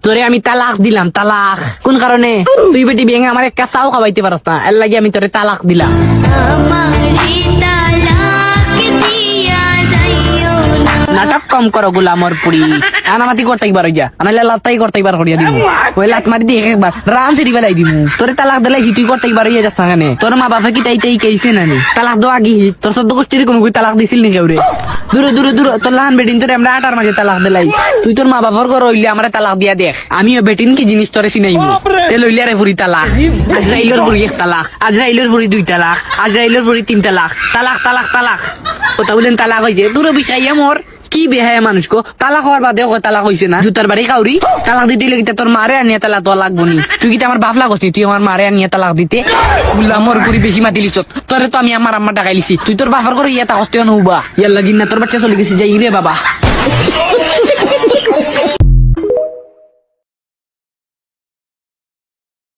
তোরে আমি তালাক দিলাম, তালাক। কোন কারণে? তুই বেটি বিয়ে আমার একটা চাও খাওয়াইতে পারস না, এর লাগে আমি তোরে তালাক দিলাম। নাটক কম করো গোলামর পুরি, আনামাতি করতে একবার হইয়া, আনালে লাত্তাই করতে একবার করিয়া দিব। ওই লাত মারি দিয়ে একবার রাম সেরি বেলাই দিব। তোরে তালাক দিলাইছি, তুই করতে একবার হইয়া যাস না কেন? তোর মা বাপে কি তাই কেছে নানি? তালাক দেওয়া আগে তোর সদ্য গোষ্ঠীর কোনো তালাক দিছিল নি কেউরে? দূরে দূরে দূরে তোর লাহান বেটিন তোরে আমরা 8টার মাঝে তালাক দিলাই। তুই তোর মা বাবার ঘর হইলে আমার তালাক দিয়া দেখ, আমিও বেটিন কি জিনিস তোরে চিনাইব। তে লইলে রে ফুরি তালাক, আজরাইলের ফুরি 1 তালাক, আজরাইলের ফুরি 2 তালাক, আজরাইলের ফুরি 3 তালাক, তালাক তালাক তালাক। কথা বলেন তালাক হয়েছে, দূরে বিষাইয়া মোর কি বেহায়া মানুষ কো, তালাক হওয়ার বাদে তালাক হয়েছে না? জুতার বাড়ি কাউরি তালাক দিতে লেগে তোর মারে আনিয়া তালাক তো লাগবো নি? তুই কি আমার বাপ লাগস নি? তুই আমার মারে আনিয়া তালাক দিতে মোর পুরি বেশি মাতিলিস। তোরে তো আমি আমার আম্মা টাকাইলিছি, তুই তোর বাপর করে ইয়া তা হস্তেও নৌবা। ইয়াল্লা জিন্না তোর বাচ্চা চলে গেছে, যাই রে বাবা।